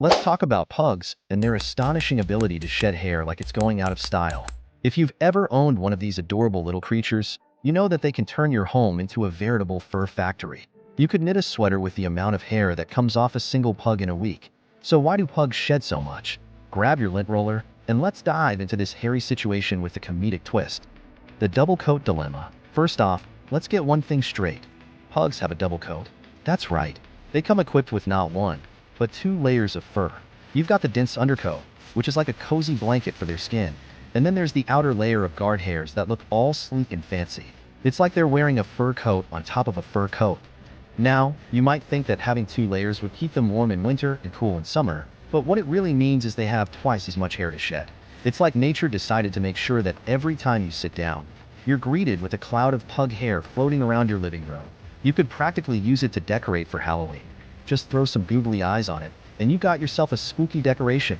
Let's talk about pugs and their astonishing ability to shed hair like it's going out of style. If you've ever owned one of these adorable little creatures, you know that they can turn your home into a veritable fur factory. You could knit a sweater with the amount of hair that comes off a single pug in a week. So why do pugs shed so much? Grab your lint roller, and let's dive into this hairy situation with a comedic twist. The double coat dilemma. First off, let's get one thing straight. Pugs have a double coat. That's right. They come equipped with not one, but two layers of fur. You've got the dense undercoat, which is like a cozy blanket for their skin. And then there's the outer layer of guard hairs that look all sleek and fancy. It's like they're wearing a fur coat on top of a fur coat. Now, you might think that having two layers would keep them warm in winter and cool in summer, but what it really means is they have twice as much hair to shed. It's like nature decided to make sure that every time you sit down, you're greeted with a cloud of pug hair floating around your living room. You could practically use it to decorate for Halloween. Just throw some googly eyes on it, and you got yourself a spooky decoration.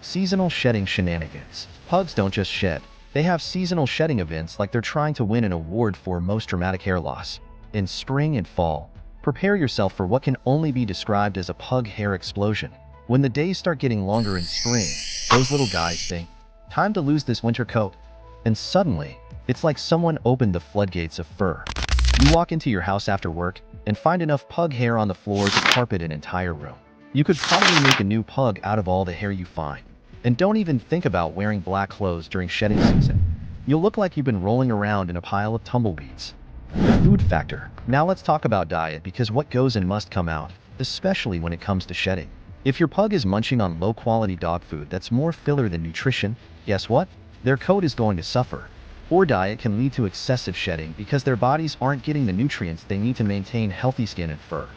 Seasonal shedding shenanigans. Pugs don't just shed. They have seasonal shedding events like they're trying to win an award for most dramatic hair loss. In spring and fall, prepare yourself for what can only be described as a pug hair explosion. When the days start getting longer in spring, those little guys think, time to lose this winter coat. And suddenly, it's like someone opened the floodgates of fur. You walk into your house after work and find enough pug hair on the floor to carpet an entire room. You could probably make a new pug out of all the hair you find. And don't even think about wearing black clothes during shedding season. You'll look like you've been rolling around in a pile of tumbleweeds. The food factor. Now let's talk about diet, because what goes in must come out, especially when it comes to shedding. If your pug is munching on low-quality dog food that's more filler than nutrition, guess what? Their coat is going to suffer. Poor diet can lead to excessive shedding because their bodies aren't getting the nutrients they need to maintain healthy skin and fur.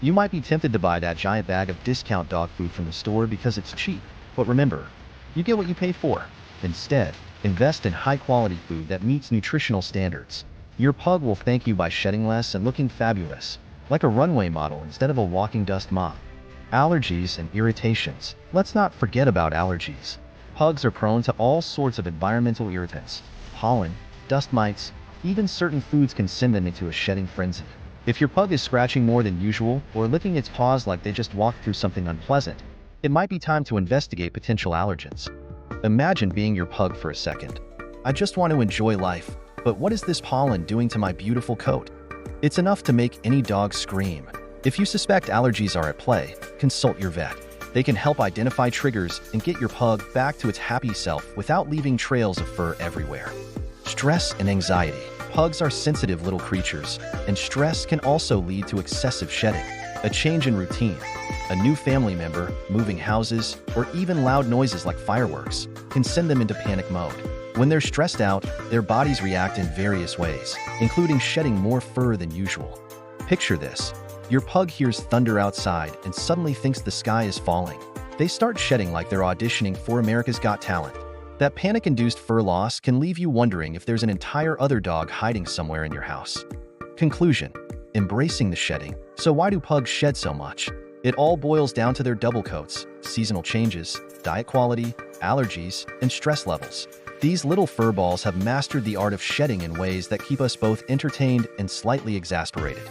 You might be tempted to buy that giant bag of discount dog food from the store because it's cheap, but remember, you get what you pay for. Instead, invest in high-quality food that meets nutritional standards. Your pug will thank you by shedding less and looking fabulous, like a runway model instead of a walking dust mop. Allergies and irritations. Let's not forget about allergies. Pugs are prone to all sorts of environmental irritants. Pollen, dust mites, even certain foods can send them into a shedding frenzy. If your pug is scratching more than usual or licking its paws like they just walked through something unpleasant, it might be time to investigate potential allergens. Imagine being your pug for a second. I just want to enjoy life, but what is this pollen doing to my beautiful coat? It's enough to make any dog scream. If you suspect allergies are at play, consult your vet. They can help identify triggers and get your pug back to its happy self without leaving trails of fur everywhere. Stress and anxiety. Pugs are sensitive little creatures, and stress can also lead to excessive shedding. A change in routine, a new family member, moving houses, or even loud noises like fireworks can send them into panic mode. When they're stressed out, their bodies react in various ways, including shedding more fur than usual. Picture this. Your pug hears thunder outside and suddenly thinks the sky is falling. They start shedding like they're auditioning for America's Got Talent. That panic-induced fur loss can leave you wondering if there's an entire other dog hiding somewhere in your house. Conclusion. Embracing the shedding. So why do pugs shed so much? It all boils down to their double coats, seasonal changes, diet quality, allergies, and stress levels. These little fur balls have mastered the art of shedding in ways that keep us both entertained and slightly exasperated.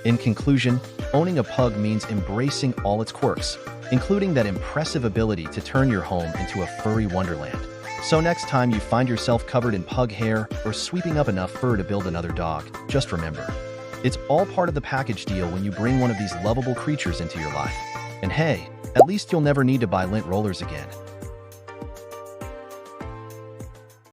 In conclusion, owning a pug means embracing all its quirks, including that impressive ability to turn your home into a furry wonderland. So next time you find yourself covered in pug hair or sweeping up enough fur to build another dog, just remember, it's all part of the package deal when you bring one of these lovable creatures into your life. And hey, at least you'll never need to buy lint rollers again.